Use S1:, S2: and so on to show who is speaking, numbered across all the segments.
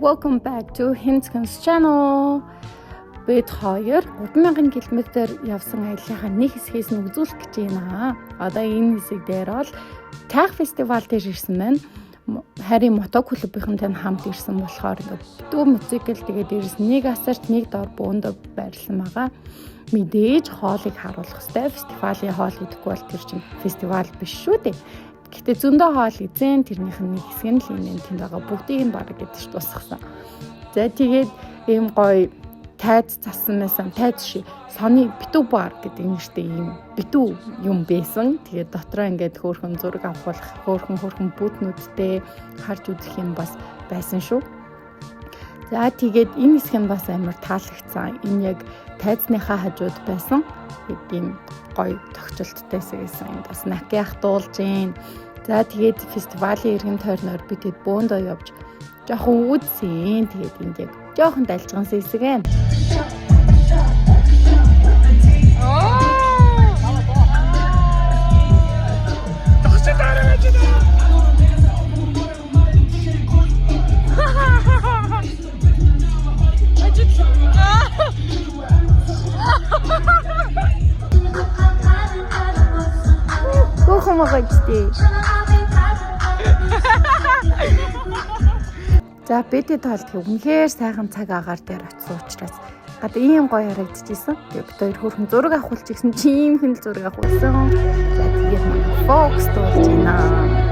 S1: welcome back to Hinskens channel. Бид хоёр 3000 км явсан аяллахаа нэг хэсгээс нь үзүүлэх гэж байна. Одоо энэ хэсэг дээр бол Тайх фестивал дээр ирсэн байна. Харин мотоклубынхантай хамт ирсэн болохоор дүү мотоцикл тэгээд дээрээс нэг асарт нэг дор бөөндө байрлсан байгаа. Мэдээж хоолыг харуулах хэрэгтэй. Фестивалийн хоол гэдэхгүй бол тэр чинь фестивал биш шүү дээ. Гэтэ зөндөө хоол эзэн тэрнийх нь нэг хэсэг нь л энэ тэнд байгаа бүгдийг нь бараг гэдэж дуусгасан. За тэгээд ийм гоё тайз цасан байсан тайз ши сони битүү бар гэдэг нэртэй ийм битүү юм байсан. Тэгээд дотроо ингээд хөөрхөн зураг авахлах хөөрхөн бүтнүүдтэй харж үзэх юм бас байсан шүү. За тэгээд энэ хэсэг нь бас амар таалагдсан. Энэ яг тайзныхаа хажууд байсан. Тийм гоё тогтчлттай хэсэгсэн. Энэ бас накиах дуулж гин. За тэгээд фестивалийн эргэн тойрноор бид хэд бөөндөө явж жоохон үзсэн. Тэгээд энд яг жоохон дайлжсан хэсэг ээ. За бидэд тоолдох үнэхээр сайхан цаг агаар дээр очсон учраас гадаа ийм гоё харагдчихсэн. Тэгээд бид хоёр хөрхөн зураг авахулж гисэн чим хэн зураг авахулсан. За тэгээд манай фокус дуулж байна.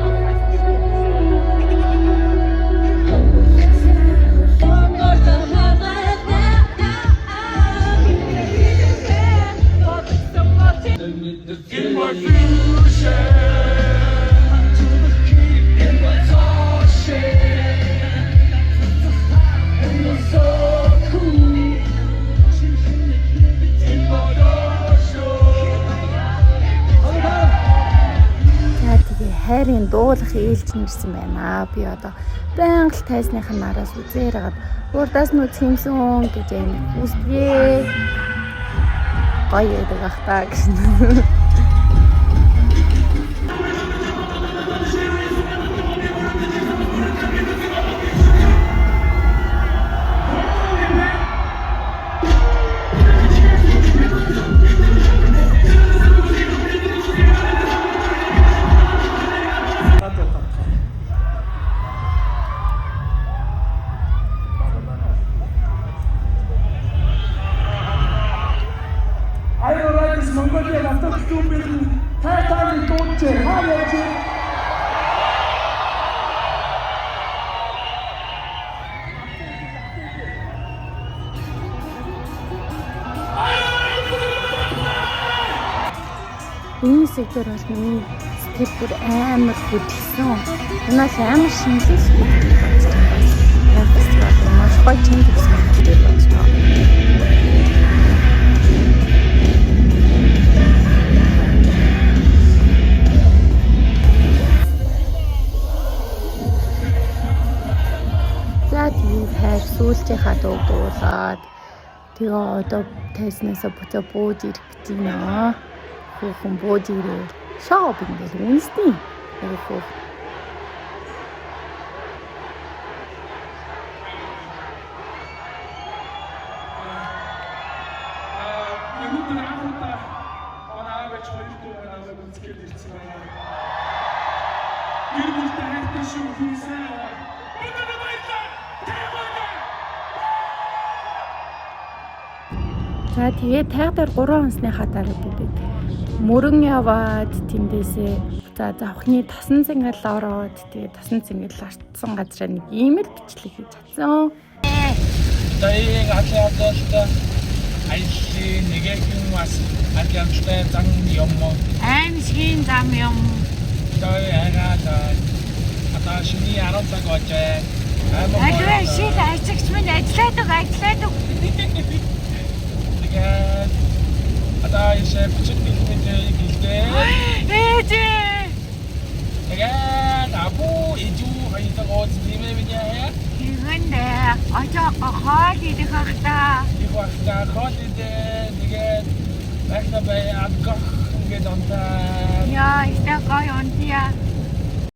S1: Хайрын дуулах ээлж нэрсэн байна. Би одоо байнга л тайзныхаа нараас үзээр хагаад урдаас нь үзэх юмсан гэж юм үзье. Гоё яадаг ахтаа гэсэн. Энэ сэдвэр бол миний сэтгэл бүр амар хөдөлсөн. Энэ бол амар шинжлэх ухааны болж байгаа. Яг фестивал маш гоё чинд гэсэн юм болж байгаа. За тийм хайр сүүлчийнхаа дуулаад тэгээ одоо тайзнасаа буцаа бууж ирэх гэж байна. Хөөсөн бууж ирээ. Шопинг гэж үнэсний. Хөөсөн.
S2: Өнөөдөр анхудаа онаавч хоёрдугаар аваад үзгээд ирсэн байна. Гэр бүлтэй хайртай шүү хүнсээ. Өнөөдөр баярлалаа.
S1: За тэгээд тайгаар 3 онсныхаа дараа бид мөрөн яваад тэндээсээ за завхны тосон цэнгэл ороод тэгээд тосон цэнгэл артсан газраа нэг ийм л бичлэг хийж чадсан.
S2: За ийм атланттай аяллаа нэгэн бас атланттай зам юм уу?
S3: Аимшгийн зам юм.
S2: Той агаад одоо шиний 10 цаг очоо.
S3: Ажил шиг ажигч минь ажилладаг.
S2: Тэгээд одоо яшээ бичиг хэлбэрийг хэлдэг.
S3: Ээжээ.
S2: Тэгээд абу ижүү хоёроо зэмэмэняа.
S3: Ихэндээ очоо хоол идэх ахта.
S2: Их ахта хоол идэх. Тэгээд дахиад бай адгах ингээд онтаа.
S3: Яа,